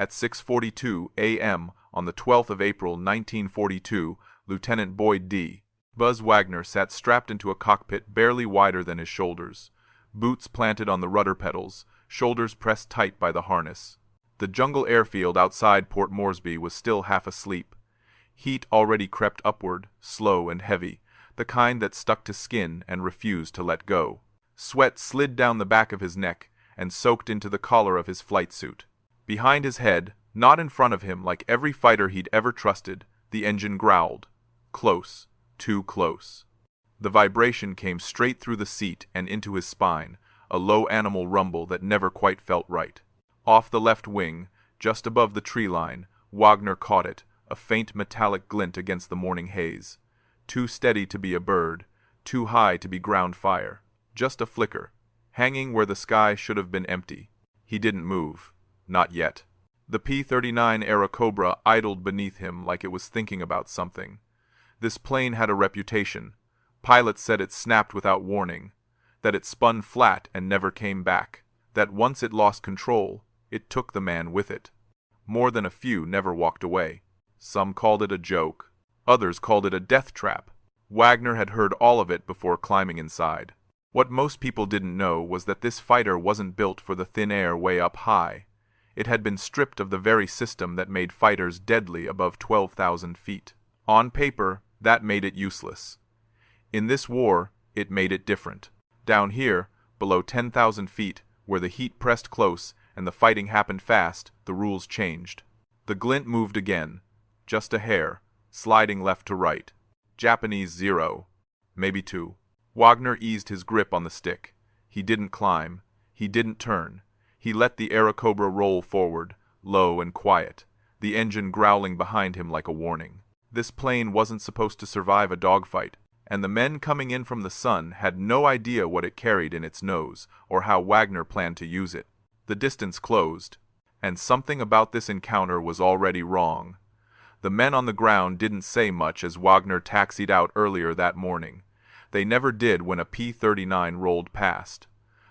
At 6:42 a.m. on the 12th of April 1942, Lieutenant Boyd D. Buzz Wagner sat strapped into a cockpit barely wider than his shoulders, boots planted on the rudder pedals, shoulders pressed tight by the harness. The jungle airfield outside Port Moresby was still half asleep. Heat already crept upward, slow and heavy, the kind that stuck to skin and refused to let go. Sweat slid down the back of his neck and soaked into the collar of his flight suit. Behind his head, not in front of him like every fighter he'd ever trusted, the engine growled. Close, too close. The vibration came straight through the seat and into his spine, a low animal rumble that never quite felt right. Off the left wing, just above the tree line, Wagner caught it, a faint metallic glint against the morning haze. Too steady to be a bird, too high to be ground fire. Just a flicker, hanging where the sky should have been empty. He didn't move. Not yet. The P-39 Airacobra idled beneath him like it was thinking about something. This plane had a reputation. Pilots said it snapped without warning, that it spun flat and never came back, that once it lost control, it took the man with it. More than a few never walked away. Some called it a joke. Others called it a death trap. Wagner had heard all of it before climbing inside. What most people didn't know was that this fighter wasn't built for the thin air way up high. It had been stripped of the very system that made fighters deadly above 12,000 feet. On paper, that made it useless. In this war, it made it different. Down here, below 10,000 feet, where the heat pressed close and the fighting happened fast, the rules changed. The glint moved again, just a hair, sliding left to right. Japanese 0, maybe 2. Wagner eased his grip on the stick. He didn't climb. He didn't turn. He let the Airacobra roll forward, low and quiet, the engine growling behind him like a warning. This plane wasn't supposed to survive a dogfight, and the men coming in from the sun had no idea what it carried in its nose or how Wagner planned to use it. The distance closed, and something about this encounter was already wrong. The men on the ground didn't say much as Wagner taxied out earlier that morning. They never did when a P-39 rolled past.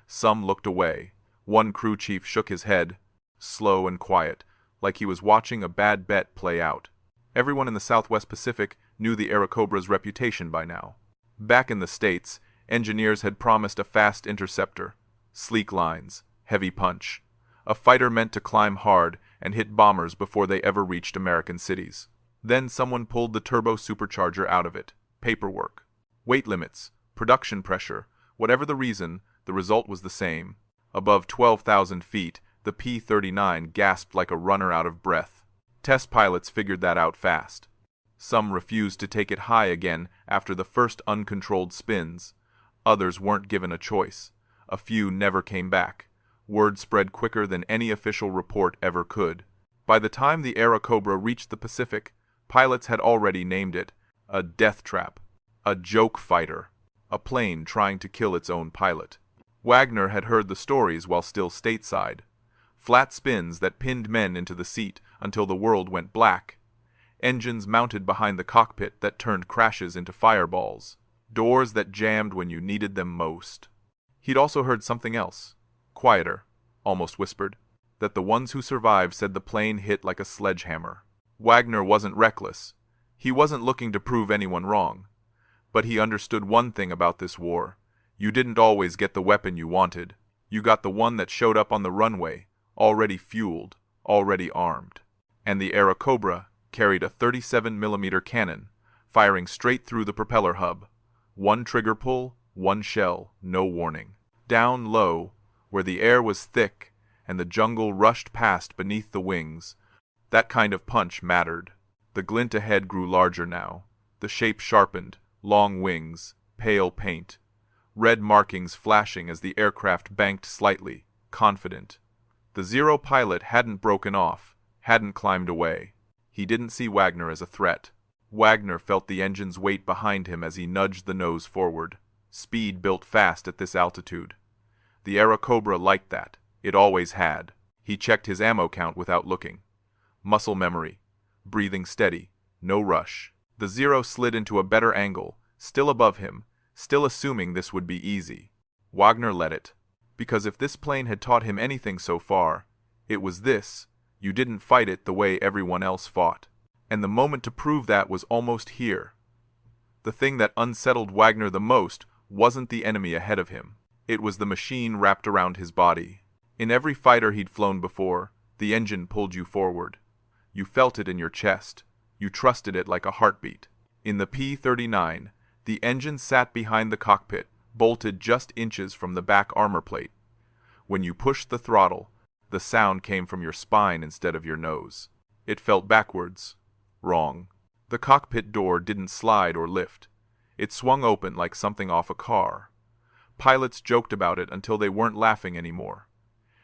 Some looked away. One crew chief shook his head, slow and quiet, like he was watching a bad bet play out. Everyone in the Southwest Pacific knew the Airacobra's reputation by now. Back in the States, engineers had promised a fast interceptor, sleek lines, heavy punch, a fighter meant to climb hard and hit bombers before they ever reached American cities. Then someone pulled the turbo-supercharger out of it. Paperwork, weight limits, production pressure, whatever the reason, the result was the same. Above 12,000 feet, the P-39 gasped like a runner out of breath. Test pilots figured that out fast. Some refused to take it high again after the first uncontrolled spins. Others weren't given a choice. A few never came back. Word spread quicker than any official report ever could. By the time the Airacobra reached the Pacific, pilots had already named it a death trap, a joke fighter, a plane trying to kill its own pilot. Wagner had heard the stories while still stateside. Flat spins that pinned men into the seat until the world went black. Engines mounted behind the cockpit that turned crashes into fireballs. Doors that jammed when you needed them most. He'd also heard something else, quieter, almost whispered, that the ones who survived said the plane hit like a sledgehammer. Wagner wasn't reckless. He wasn't looking to prove anyone wrong. But he understood one thing about this war. You didn't always get the weapon you wanted. You got the one that showed up on the runway, already fueled, already armed. And the Airacobra carried a 37mm cannon, firing straight through the propeller hub. One trigger pull, one shell, no warning. Down low, where the air was thick and the jungle rushed past beneath the wings, that kind of punch mattered. The glint ahead grew larger now. The shape sharpened, long wings, pale paint. Red markings flashing as the aircraft banked slightly, confident. The Zero pilot hadn't broken off, hadn't climbed away. He didn't see Wagner as a threat. Wagner felt the engine's weight behind him as he nudged the nose forward. Speed built fast at this altitude. The Airacobra liked that. It always had. He checked his ammo count without looking. Muscle memory. Breathing steady. No rush. The Zero slid into a better angle, still above him, still assuming this would be easy. Wagner let it. Because if this plane had taught him anything so far, it was this. You didn't fight it the way everyone else fought. And the moment to prove that was almost here. The thing that unsettled Wagner the most wasn't the enemy ahead of him. It was the machine wrapped around his body. In every fighter he'd flown before, the engine pulled you forward. You felt it in your chest. You trusted it like a heartbeat. In the P-39, the engine sat behind the cockpit, bolted just inches from the back armor plate. When you pushed the throttle, the sound came from your spine instead of your nose. It felt backwards. Wrong. The cockpit door didn't slide or lift. It swung open like something off a car. Pilots joked about it until they weren't laughing anymore.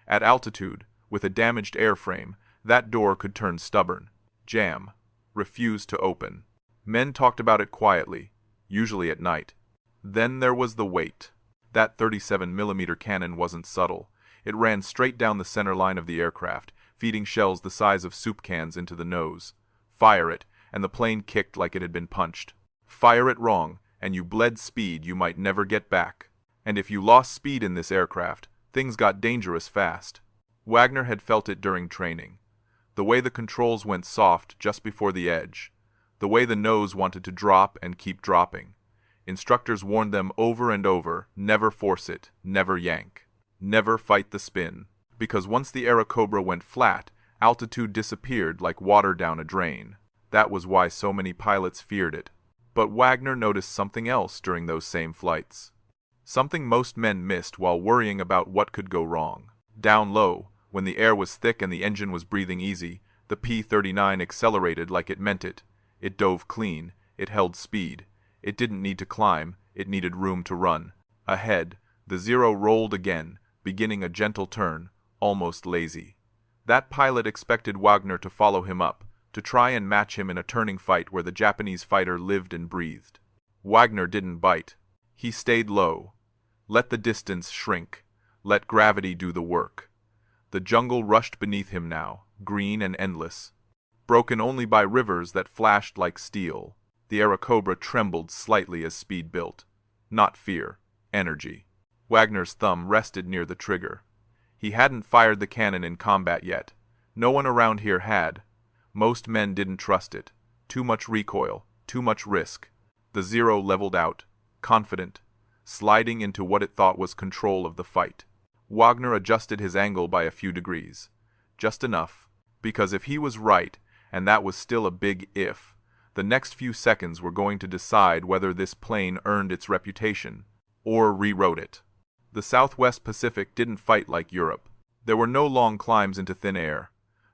At altitude, with a damaged airframe, that door could turn stubborn, jam, refuse to open. Men talked about it quietly, usually at night. Then there was the weight. That 37mm cannon wasn't subtle. It ran straight down the center line of the aircraft, feeding shells the size of soup cans into the nose. Fire it, and the plane kicked like it had been punched. Fire it wrong, and you bled speed you might never get back. And if you lost speed in this aircraft, things got dangerous fast. Wagner had felt it during training. The way the controls went soft just before the edge. The way the nose wanted to drop and keep dropping. Instructors warned them over and over, never force it, never yank. Never fight the spin. Because once the Airacobra went flat, altitude disappeared like water down a drain. That was why so many pilots feared it. But Wagner noticed something else during those same flights. Something most men missed while worrying about what could go wrong. Down low, when the air was thick and the engine was breathing easy, the P-39 accelerated like it meant it. It dove clean. It held speed. It didn't need to climb. It needed room to run. Ahead, the Zero rolled again, beginning a gentle turn, almost lazy. That pilot expected Wagner to follow him up, to try and match him in a turning fight where the Japanese fighter lived and breathed. Wagner didn't bite. He stayed low. Let the distance shrink. Let gravity do the work. The jungle rushed beneath him now, green and endless. Broken only by rivers that flashed like steel. The Airacobra trembled slightly as speed built. Not fear, energy. Wagner's thumb rested near the trigger. He hadn't fired the cannon in combat yet. No one around here had. Most men didn't trust it. Too much recoil, too much risk. The Zero leveled out, confident, sliding into what it thought was control of the fight. Wagner adjusted his angle by a few degrees. Just enough, because if he was right, and that was still a big if, the next few seconds were going to decide whether this plane earned its reputation, or rewrote it. The Southwest Pacific didn't fight like Europe. There were no long climbs into thin air.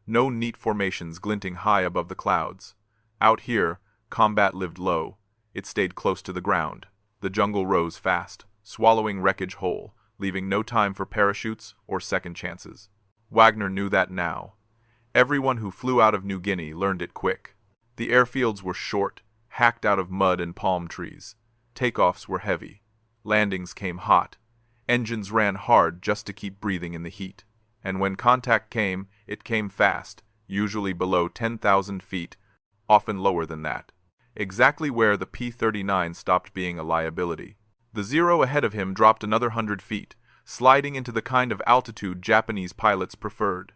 No neat formations glinting high above the clouds. Out here, combat lived low. It stayed close to the ground. The jungle rose fast, swallowing wreckage whole, leaving no time for parachutes or second chances. Wagner knew that now. Everyone who flew out of New Guinea learned it quick. The airfields were short, hacked out of mud and palm trees. Takeoffs were heavy. Landings came hot. Engines ran hard just to keep breathing in the heat. And when contact came, it came fast, usually below 10,000 feet, often lower than that. Exactly where the P-39 stopped being a liability. The Zero ahead of him dropped another 100 feet, sliding into the kind of altitude Japanese pilots preferred.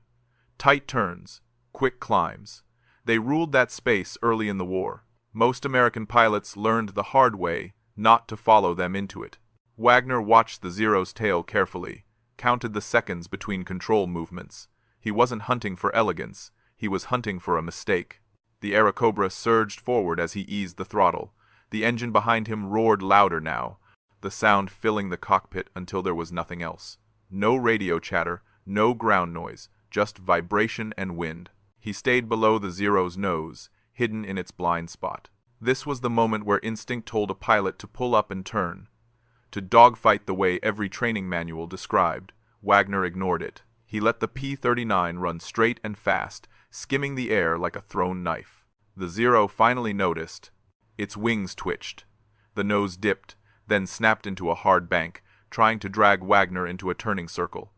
Tight turns, quick climbs. They ruled that space early in the war. Most American pilots learned the hard way not to follow them into it. Wagner watched the Zero's tail carefully, counted the seconds between control movements. He wasn't hunting for elegance. He was hunting for a mistake. The Airacobra surged forward as he eased the throttle. The engine behind him roared louder now, the sound filling the cockpit until there was nothing else. No radio chatter, no ground noise, just vibration and wind. He stayed below the Zero's nose, hidden in its blind spot. This was the moment where instinct told a pilot to pull up and turn. To dogfight the way every training manual described. Wagner ignored it. He let the P-39 run straight and fast, skimming the air like a thrown knife. The Zero finally noticed. Its wings twitched. The nose dipped, then snapped into a hard bank, trying to drag Wagner into a turning circle.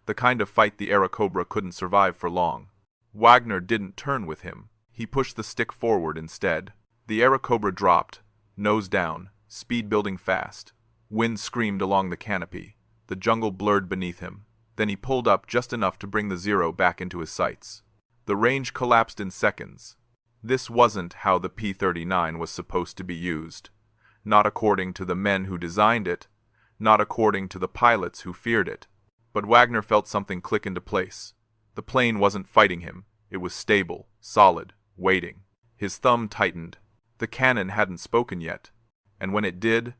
The kind of fight the Airacobra couldn't survive for long. Wagner didn't turn with him. He pushed the stick forward instead. The Airacobra dropped, nose down, speed building fast. Wind screamed along the canopy. The jungle blurred beneath him. Then he pulled up just enough to bring the Zero back into his sights. The range collapsed in seconds. This wasn't how the P-39 was supposed to be used. Not according to the men who designed it, not according to the pilots who feared it. But Wagner felt something click into place. The plane wasn't fighting him. It was stable, solid, waiting. His thumb tightened. The cannon hadn't spoken yet, and when it did,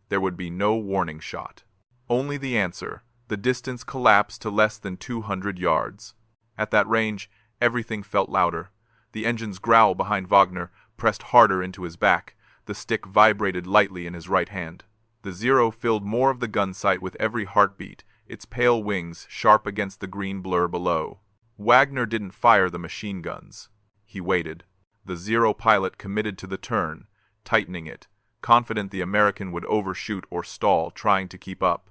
there would be no warning shot. Only the answer. The distance collapsed to less than 200 yards. At that range, everything felt louder. The engine's growl behind Wagner pressed harder into his back. The stick vibrated lightly in his right hand. The Zero filled more of the gun sight with every heartbeat, its pale wings sharp against the green blur below. Wagner didn't fire the machine guns. He waited. The Zero pilot committed to the turn, tightening it, confident the American would overshoot or stall, trying to keep up.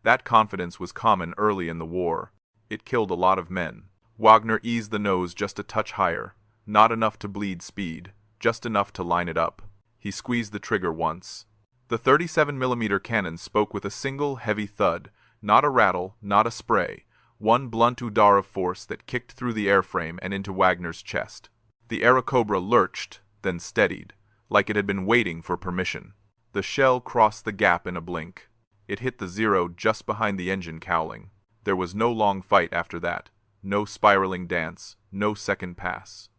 That confidence was common early in the war. It killed a lot of men. Wagner eased the nose just a touch higher, not enough to bleed speed, just enough to line it up. He squeezed the trigger once. The 37mm cannon spoke with a single heavy thud, not a rattle, not a spray, one blunt udar of force that kicked through the airframe and into Wagner's chest. The Airacobra lurched, then steadied, like it had been waiting for permission. The shell crossed the gap in a blink. It hit the Zero just behind the engine cowling. There was no long fight after that, no spiraling dance, no second pass.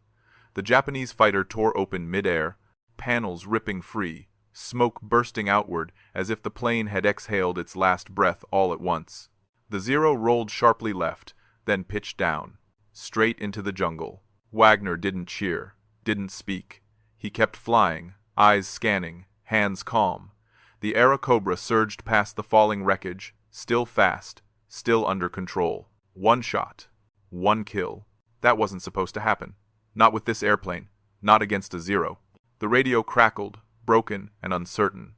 The Japanese fighter tore open mid-air, panels ripping free, smoke bursting outward as if the plane had exhaled its last breath all at once. The Zero rolled sharply left, then pitched down, straight into the jungle. Wagner didn't cheer, didn't speak. He kept flying, eyes scanning, hands calm. The Airacobra surged past the falling wreckage, still fast, still under control. One shot, one kill. That wasn't supposed to happen. Not with this airplane, not against a Zero. The radio crackled, broken and uncertain.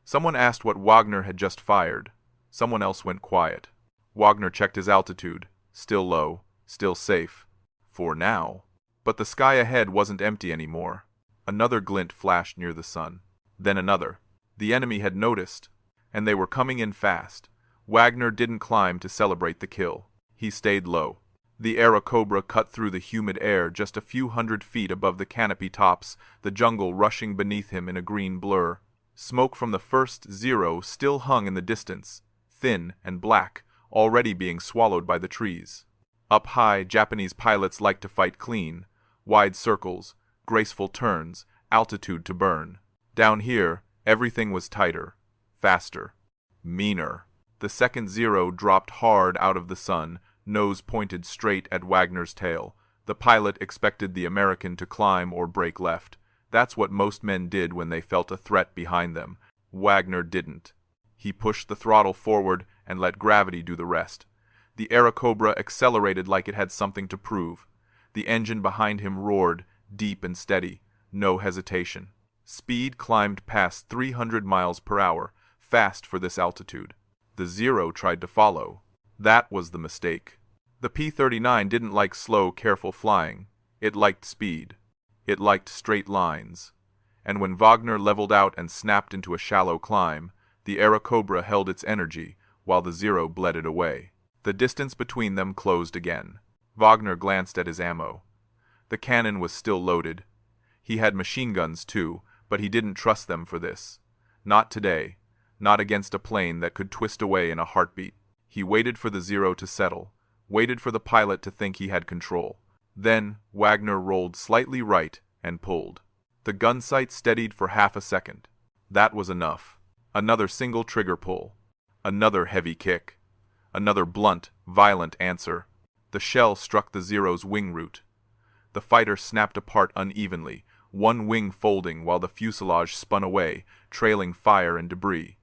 Someone asked what Wagner had just fired. Someone else went quiet. Wagner checked his altitude, still low, still safe. For now. But the sky ahead wasn't empty anymore. Another glint flashed near the sun. Then another. The enemy had noticed, and they were coming in fast. Wagner didn't climb to celebrate the kill. He stayed low. The Airacobra cut through the humid air just a few hundred feet above the canopy tops, the jungle rushing beneath him in a green blur. Smoke from the first Zero still hung in the distance, thin and black, already being swallowed by the trees. Up high, Japanese pilots liked to fight clean. Wide circles, graceful turns, altitude to burn. Down here, everything was tighter, faster, meaner. The second Zero dropped hard out of the sun, nose pointed straight at Wagner's tail. The pilot expected the American to climb or break left. That's what most men did when they felt a threat behind them. Wagner didn't. He pushed the throttle forward and let gravity do the rest. The Airacobra accelerated like it had something to prove. The engine behind him roared, deep and steady, no hesitation. Speed climbed past 300 miles per hour, fast for this altitude. The Zero tried to follow. That was the mistake. The P-39 didn't like slow, careful flying. It liked speed. It liked straight lines. And when Wagner leveled out and snapped into a shallow climb, the Airacobra held its energy, while the Zero bled it away. The distance between them closed again. Wagner glanced at his ammo. The cannon was still loaded. He had machine guns too, but he didn't trust them for this. Not today. Not against a plane that could twist away in a heartbeat. He waited for the Zero to settle, waited for the pilot to think he had control. Then Wagner rolled slightly right and pulled. The gun sight steadied for half a second. That was enough. Another single trigger pull. Another heavy kick. Another blunt, violent answer. The shell struck the Zero's wing root. The fighter snapped apart unevenly, one wing folding while the fuselage spun away, trailing fire and debris.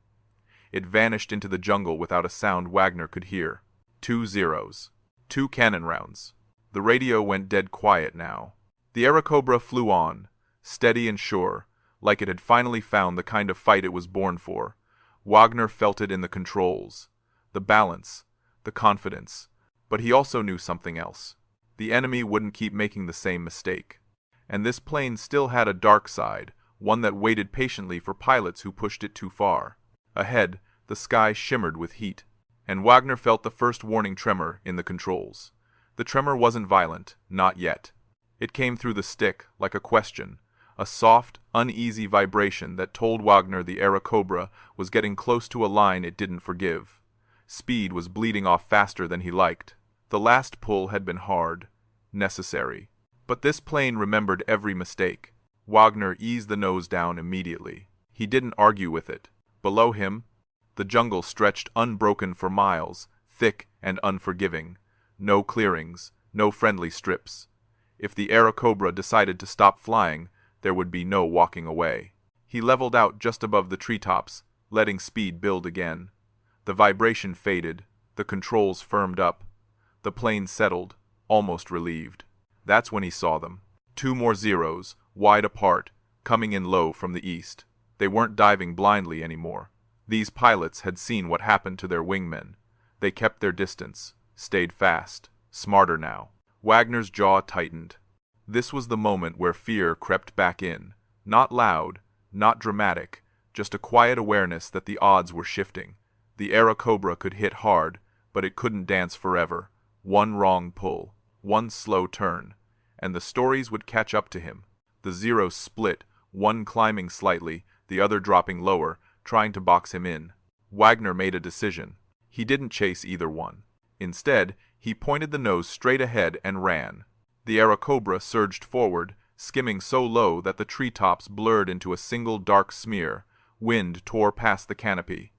It vanished into the jungle without a sound Wagner could hear. 2 Zeros. 2 cannon rounds. The radio went dead quiet now. The Airacobra flew on, steady and sure, like it had finally found the kind of fight it was born for. Wagner felt it in the controls, the balance, the confidence. But he also knew something else. The enemy wouldn't keep making the same mistake. And this plane still had a dark side, one that waited patiently for pilots who pushed it too far. Ahead, the sky shimmered with heat, and Wagner felt the first warning tremor in the controls. The tremor wasn't violent, not yet. It came through the stick, like a question, a soft, uneasy vibration that told Wagner the Airacobra was getting close to a line it didn't forgive. Speed was bleeding off faster than he liked. The last pull had been hard, necessary. But this plane remembered every mistake. Wagner eased the nose down immediately. He didn't argue with it. Below him, the jungle stretched unbroken for miles, thick and unforgiving. No clearings, no friendly strips. If the Airacobra decided to stop flying, there would be no walking away. He leveled out just above the treetops, letting speed build again. The vibration faded, the controls firmed up. The plane settled, almost relieved. That's when he saw them. 2 more Zeros, wide apart, coming in low from the east. They weren't diving blindly anymore. These pilots had seen what happened to their wingmen. They kept their distance, stayed fast, smarter now. Wagner's jaw tightened. This was the moment where fear crept back in. Not loud, not dramatic, just a quiet awareness that the odds were shifting. The Airacobra could hit hard, but it couldn't dance forever. One wrong pull, one slow turn, and the stories would catch up to him. The Zeros split, one climbing slightly, the other dropping lower, trying to box him in. Wagner made a decision. He didn't chase either one. Instead, he pointed the nose straight ahead and ran. The Airacobra surged forward, skimming so low that the treetops blurred into a single dark smear. Wind tore past the canopy.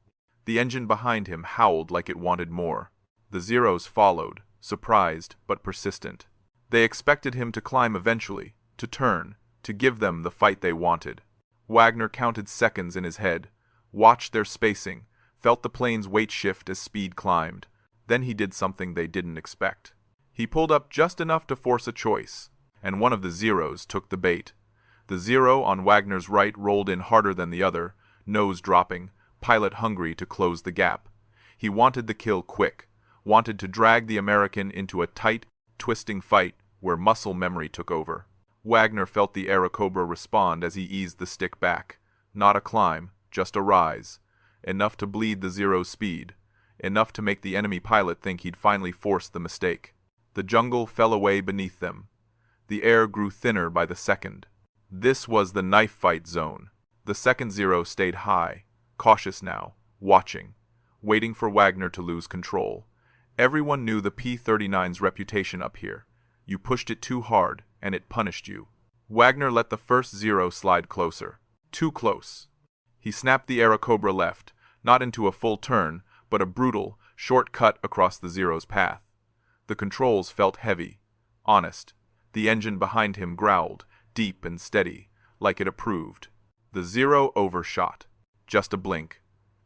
The engine behind him howled like it wanted more. The Zeros followed, surprised but persistent. They expected him to climb eventually, to turn, to give them the fight they wanted. Wagner counted seconds in his head, watched their spacing, felt the plane's weight shift as speed climbed. Then he did something they didn't expect. He pulled up just enough to force a choice, and one of the Zeros took the bait. The Zero on Wagner's right rolled in harder than the other, nose dropping, pilot hungry to close the gap. He wanted the kill quick, wanted to drag the American into a tight, twisting fight where muscle memory took over. Wagner felt the Airacobra respond as he eased the stick back. Not a climb, just a rise. Enough to bleed the Zero's speed. Enough to make the enemy pilot think he'd finally forced the mistake. The jungle fell away beneath them. The air grew thinner by the second. This was the knife fight zone. The second Zero stayed high, cautious now, watching, waiting for Wagner to lose control. Everyone knew the P-39's reputation up here. You pushed it too hard, and it punished you. Wagner let the first Zero slide closer. Too close. He snapped the Airacobra left, not into a full turn, but a brutal, short cut across the Zero's path. The controls felt heavy, honest. The engine behind him growled, deep and steady, like it approved. The Zero overshot. Just a blink.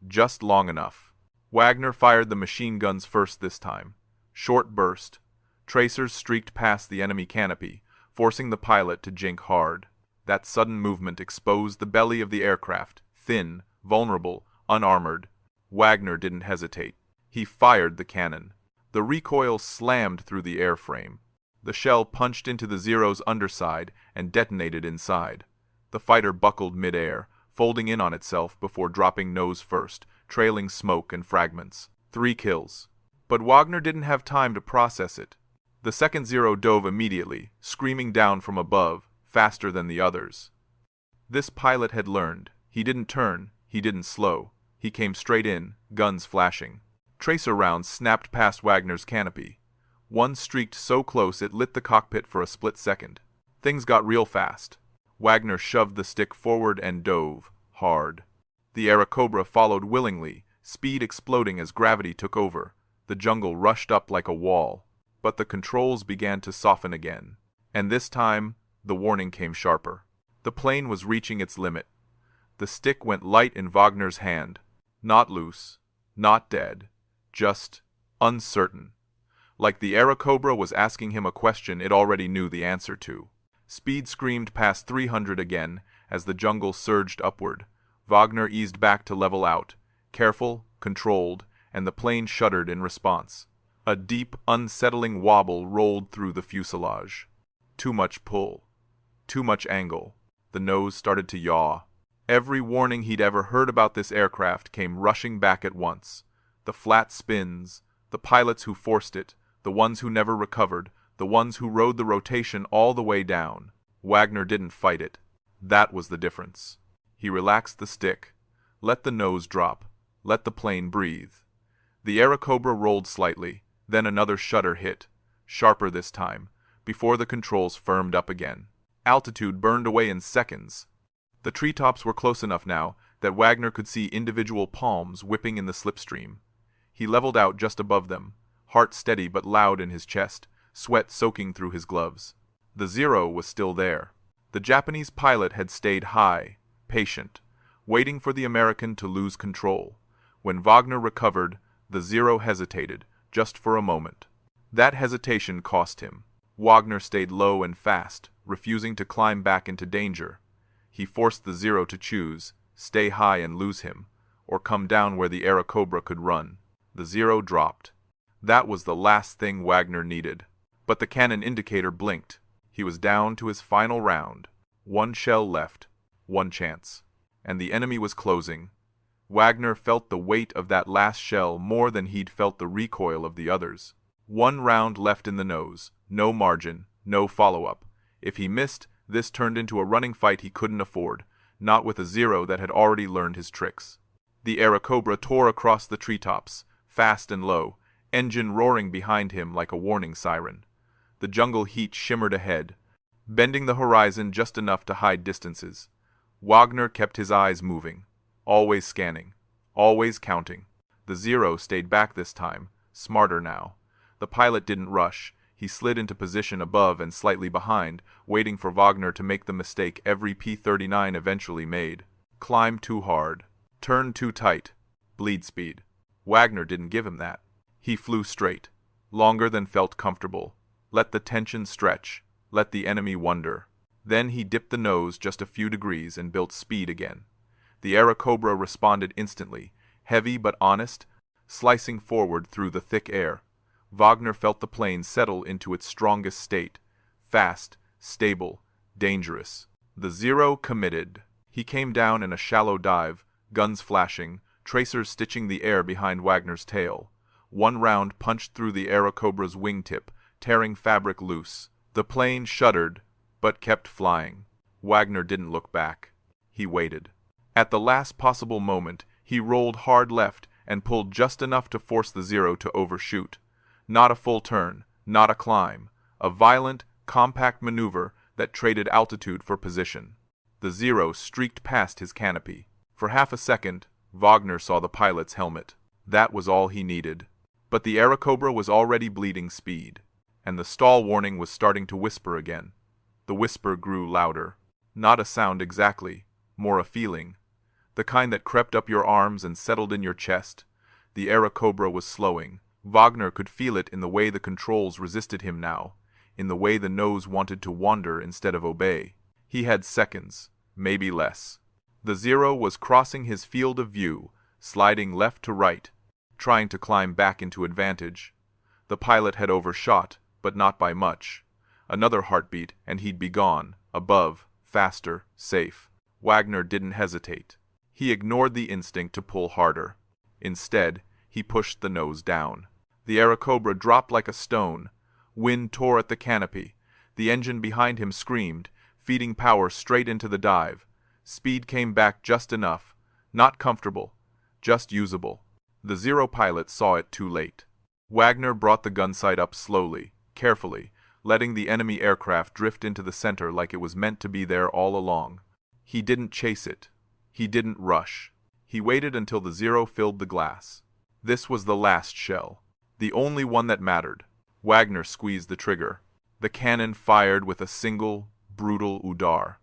Just long enough. Wagner fired the machine guns first this time. Short burst. Tracers streaked past the enemy canopy, forcing the pilot to jink hard. That sudden movement exposed the belly of the aircraft, thin, vulnerable, unarmored. Wagner didn't hesitate. He fired the cannon. The recoil slammed through the airframe. The shell punched into the Zero's underside and detonated inside. The fighter buckled midair, folding in on itself before dropping nose first, trailing smoke and fragments. 3 kills. But Wagner didn't have time to process it. The second Zero dove immediately, screaming down from above, faster than the others. This pilot had learned. He didn't turn, he didn't slow. He came straight in, guns flashing. Tracer rounds snapped past Wagner's canopy. One streaked so close it lit the cockpit for a split second. Things got real fast. Wagner shoved the stick forward and dove, hard. The Airacobra followed willingly, speed exploding as gravity took over. The jungle rushed up like a wall. But the controls began to soften again. And this time, the warning came sharper. The plane was reaching its limit. The stick went light in Wagner's hand. Not loose, not dead, just uncertain. Like the Airacobra was asking him a question it already knew the answer to. Speed screamed past 300 again as the jungle surged upward. Wagner eased back to level out, careful, controlled, and the plane shuddered in response. A deep, unsettling wobble rolled through the fuselage. Too much pull. Too much angle. The nose started to yaw. Every warning he'd ever heard about this aircraft came rushing back at once. The flat spins, the pilots who forced it, The ones who never recovered, the ones who rode the rotation all the way down. Wagner didn't fight it. That was the difference. He relaxed the stick. Let the nose drop. Let the plane breathe. The Airacobra rolled slightly, then another shudder hit, sharper this time, before the controls firmed up again. Altitude burned away in seconds. The treetops were close enough now that Wagner could see individual palms whipping in the slipstream. He leveled out just above them, heart steady but loud in his chest, sweat soaking through his gloves. The Zero was still there. The Japanese pilot had stayed high, patient, waiting for the American to lose control. When Wagner recovered, the Zero hesitated, just for a moment. That hesitation cost him. Wagner stayed low and fast, refusing to climb back into danger. He forced the Zero to choose, stay high and lose him, or come down where the Airacobra could run. The Zero dropped. That was the last thing Wagner needed. But the cannon indicator blinked. He was down to his final round. One shell left, one chance. And the enemy was closing. Wagner felt the weight of that last shell more than he'd felt the recoil of the others. One round left in the nose, no margin, no follow-up. If he missed, this turned into a running fight he couldn't afford, not with a Zero that had already learned his tricks. The Airacobra tore across the treetops, fast and low, engine roaring behind him like a warning siren. The jungle heat shimmered ahead, bending the horizon just enough to hide distances. Wagner kept his eyes moving, always scanning, always counting. The Zero stayed back this time, smarter now. The pilot didn't rush. He slid into position above and slightly behind, waiting for Wagner to make the mistake every P-39 eventually made. Climb too hard. Turn too tight. Bleed speed. Wagner didn't give him that. He flew straight, longer than felt comfortable. Let the tension stretch. Let the enemy wonder. Then he dipped the nose just a few degrees and built speed again. The Airacobra responded instantly, heavy but honest, slicing forward through the thick air. Wagner felt the plane settle into its strongest state. Fast, stable, dangerous. The Zero committed. He came down in a shallow dive, guns flashing, tracers stitching the air behind Wagner's tail. One round punched through the Airacobra's wingtip, tearing fabric loose. The plane shuddered, but kept flying. Wagner didn't look back. He waited. At the last possible moment, he rolled hard left and pulled just enough to force the Zero to overshoot. Not a full turn, not a climb. A violent, compact maneuver that traded altitude for position. The Zero streaked past his canopy. For half a second, Wagner saw the pilot's helmet. That was all he needed. But the Airacobra was already bleeding speed, and the stall warning was starting to whisper again. The whisper grew louder. Not a sound exactly, more a feeling. The kind that crept up your arms and settled in your chest. The Airacobra was slowing. Wagner could feel it in the way the controls resisted him now, in the way the nose wanted to wander instead of obey. He had seconds, maybe less. The Zero was crossing his field of view, sliding left to right, trying to climb back into advantage. The pilot had overshot, but not by much. Another heartbeat, and he'd be gone, above, faster, safe. Wagner didn't hesitate. He ignored the instinct to pull harder. Instead, he pushed the nose down. The Airacobra dropped like a stone. Wind tore at the canopy. The engine behind him screamed, feeding power straight into the dive. Speed came back just enough. Not comfortable, just usable. The Zero pilot saw it too late. Wagner brought the gun sight up slowly, carefully, letting the enemy aircraft drift into the center like it was meant to be there all along. He didn't chase it. He didn't rush. He waited until the Zero filled the glass. This was the last shell, the only one that mattered. Wagner squeezed the trigger. The cannon fired with a single, brutal udar.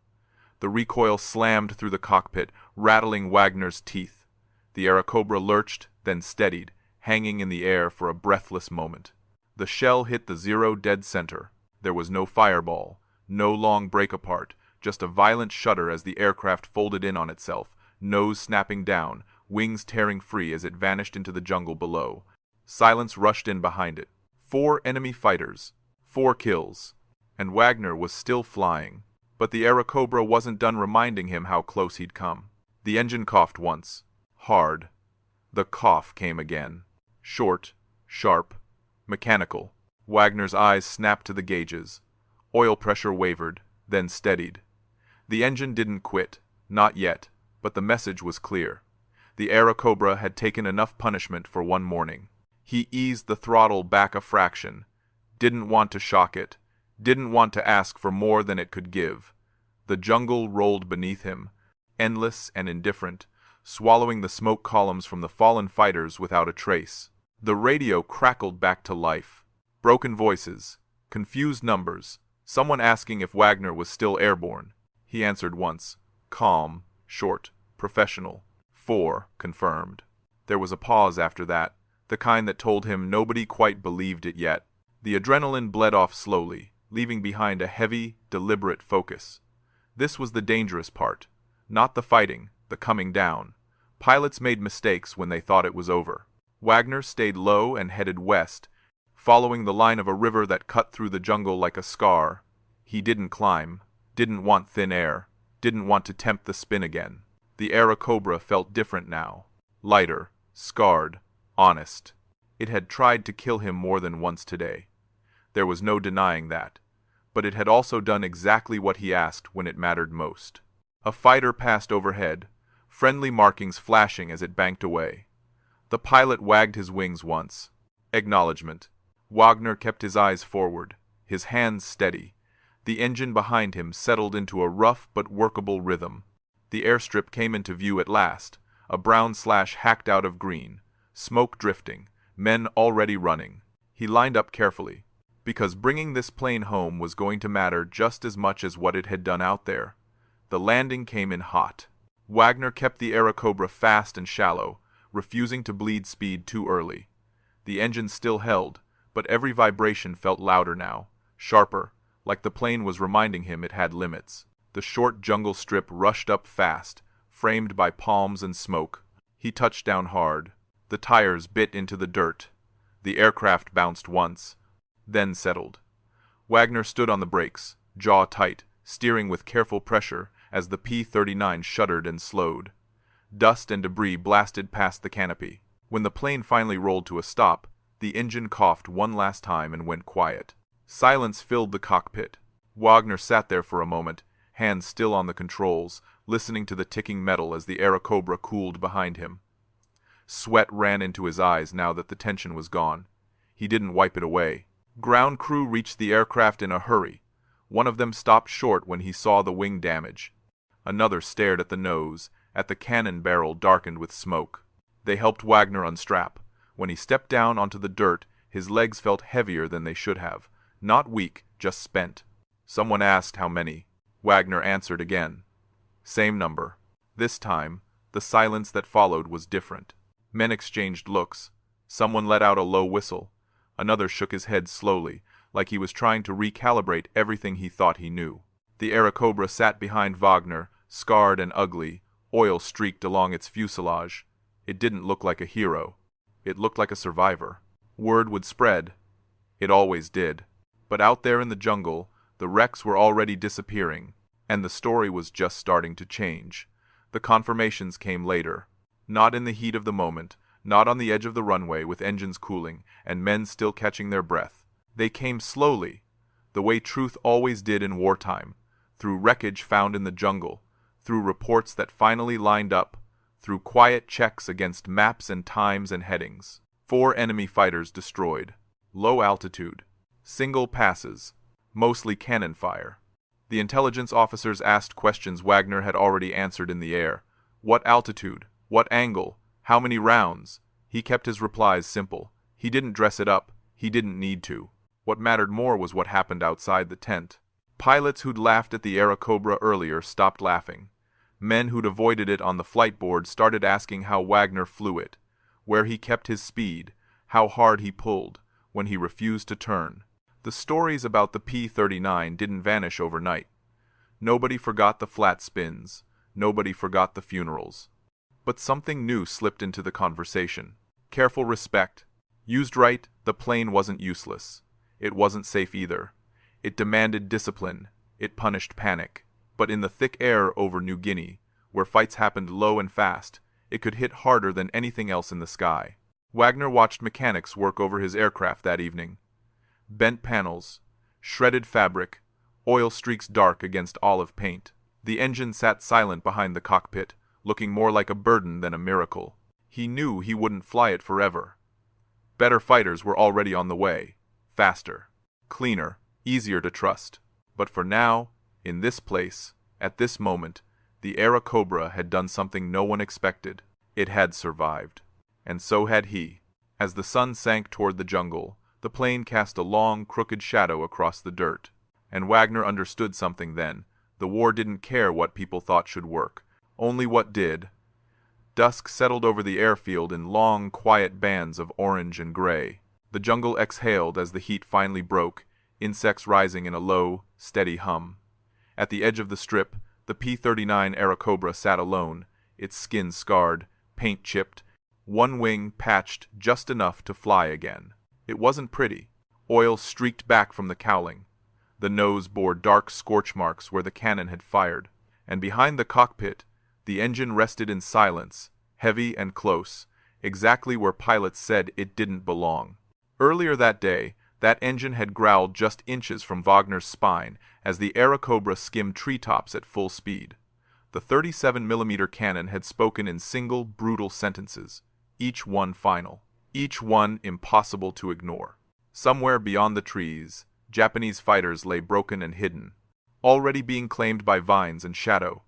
The recoil slammed through the cockpit, rattling Wagner's teeth. The Airacobra lurched, then steadied, hanging in the air for a breathless moment. The shell hit the Zero dead center. There was no fireball, no long break apart, just a violent shudder as the aircraft folded in on itself, nose snapping down, wings tearing free as it vanished into the jungle below. Silence rushed in behind it. 4 enemy fighters, 4 kills, and Wagner was still flying. But the Airacobra wasn't done reminding him how close he'd come. The engine coughed once, hard. The cough came again. Short, sharp, mechanical. Wagner's eyes snapped to the gauges. Oil pressure wavered, then steadied. The engine didn't quit, not yet, but the message was clear. The Airacobra had taken enough punishment for one morning. He eased the throttle back a fraction. Didn't want to shock it. Didn't want to ask for more than it could give. The jungle rolled beneath him, endless and indifferent, swallowing the smoke columns from the fallen fighters without a trace. The radio crackled back to life. Broken voices, confused numbers, someone asking if Wagner was still airborne. He answered once, calm, short, professional. 4, confirmed. There was a pause after that, the kind that told him nobody quite believed it yet. The adrenaline bled off slowly, leaving behind a heavy, deliberate focus. This was the dangerous part. Not the fighting, the coming down. Pilots made mistakes when they thought it was over. Wagner stayed low and headed west, following the line of a river that cut through the jungle like a scar. He didn't climb, didn't want thin air, didn't want to tempt the spin again. The Airacobra felt different now. Lighter, scarred, honest. It had tried to kill him more than once today. There was no denying that. But it had also done exactly what he asked when it mattered most. A fighter passed overhead, friendly markings flashing as it banked away. The pilot wagged his wings once. Acknowledgement. Wagner kept his eyes forward, his hands steady. The engine behind him settled into a rough but workable rhythm. The airstrip came into view at last, a brown slash hacked out of green, smoke drifting, men already running. He lined up carefully, because bringing this plane home was going to matter just as much as what it had done out there. The landing came in hot. Wagner kept the Airacobra fast and shallow, refusing to bleed speed too early. The engine still held, but every vibration felt louder now, sharper, like the plane was reminding him it had limits. The short jungle strip rushed up fast, framed by palms and smoke. He touched down hard. The tires bit into the dirt. The aircraft bounced once, then settled. Wagner stood on the brakes, jaw tight, steering with careful pressure as the P-39 shuddered and slowed. Dust and debris blasted past the canopy. When the plane finally rolled to a stop, the engine coughed one last time and went quiet. Silence filled the cockpit. Wagner sat there for a moment, hands still on the controls, listening to the ticking metal as the Airacobra cooled behind him. Sweat ran into his eyes now that the tension was gone. He didn't wipe it away. Ground crew reached the aircraft in a hurry. One of them stopped short when he saw the wing damage. Another stared at the nose, at the cannon barrel darkened with smoke. They helped Wagner unstrap. When he stepped down onto the dirt, his legs felt heavier than they should have. Not weak, just spent. Someone asked how many. Wagner answered again. Same number. This time, the silence that followed was different. Men exchanged looks. Someone let out a low whistle. Another shook his head slowly, like he was trying to recalibrate everything he thought he knew. The Airacobra sat behind Wagner, scarred and ugly, oil streaked along its fuselage. It didn't look like a hero. It looked like a survivor. Word would spread. It always did. But out there in the jungle, the wrecks were already disappearing, and the story was just starting to change. The confirmations came later. Not in the heat of the moment, not on the edge of the runway with engines cooling and men still catching their breath. They came slowly, the way truth always did in wartime, through wreckage found in the jungle, through reports that finally lined up, through quiet checks against maps and times and headings. 4 enemy fighters destroyed. Low altitude. Single passes. Mostly cannon fire. The intelligence officers asked questions Wagner had already answered in the air. What altitude? What angle? How many rounds? He kept his replies simple. He didn't dress it up. He didn't need to. What mattered more was what happened outside the tent. Pilots who'd laughed at the Airacobra earlier stopped laughing. Men who'd avoided it on the flight board started asking how Wagner flew it, where he kept his speed, how hard he pulled, when he refused to turn. The stories about the P-39 didn't vanish overnight. Nobody forgot the flat spins. Nobody forgot the funerals. But something new slipped into the conversation. Careful respect. Used right, the plane wasn't useless. It wasn't safe either. It demanded discipline. It punished panic. But in the thick air over New Guinea, where fights happened low and fast, it could hit harder than anything else in the sky. Wagner watched mechanics work over his aircraft that evening. Bent panels, shredded fabric, oil streaks dark against olive paint. The engine sat silent behind the cockpit, looking more like a burden than a miracle. He knew he wouldn't fly it forever. Better fighters were already on the way. Faster, cleaner, easier to trust. But for now, in this place, at this moment, the Airacobra had done something no one expected. It had survived. And so had he. As the sun sank toward the jungle, the plane cast a long, crooked shadow across the dirt. And Wagner understood something then. The war didn't care what people thought should work, only what did. Dusk settled over the airfield in long, quiet bands of orange and gray. The jungle exhaled as the heat finally broke, insects rising in a low, steady hum. At the edge of the strip, the P-39 Airacobra sat alone, its skin scarred, paint chipped, one wing patched just enough to fly again. It wasn't pretty. Oil streaked back from the cowling. The nose bore dark scorch marks where the cannon had fired, and behind the cockpit, the engine rested in silence, heavy and close, exactly where pilots said it didn't belong. Earlier that day, that engine had growled just inches from Wagner's spine as the Airacobra skimmed treetops at full speed. The 37mm cannon had spoken in single, brutal sentences, each one final, each one impossible to ignore. Somewhere beyond the trees, Japanese fighters lay broken and hidden, already being claimed by vines and shadow.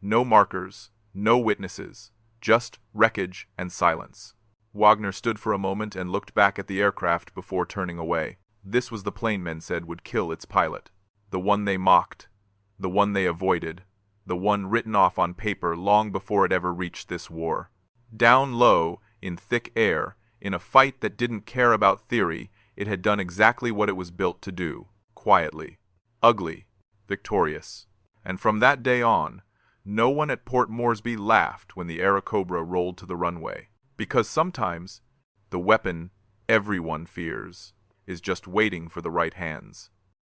No markers, no witnesses, just wreckage and silence. Wagner stood for a moment and looked back at the aircraft before turning away. This was the plane men said would kill its pilot. The one they mocked, the one they avoided, the one written off on paper long before it ever reached this war. Down low, in thick air, in a fight that didn't care about theory, it had done exactly what it was built to do, quietly, ugly, victorious. And from that day on, no one at Port Moresby laughed when the Airacobra rolled to the runway. Because sometimes, the weapon everyone fears is just waiting for the right hands.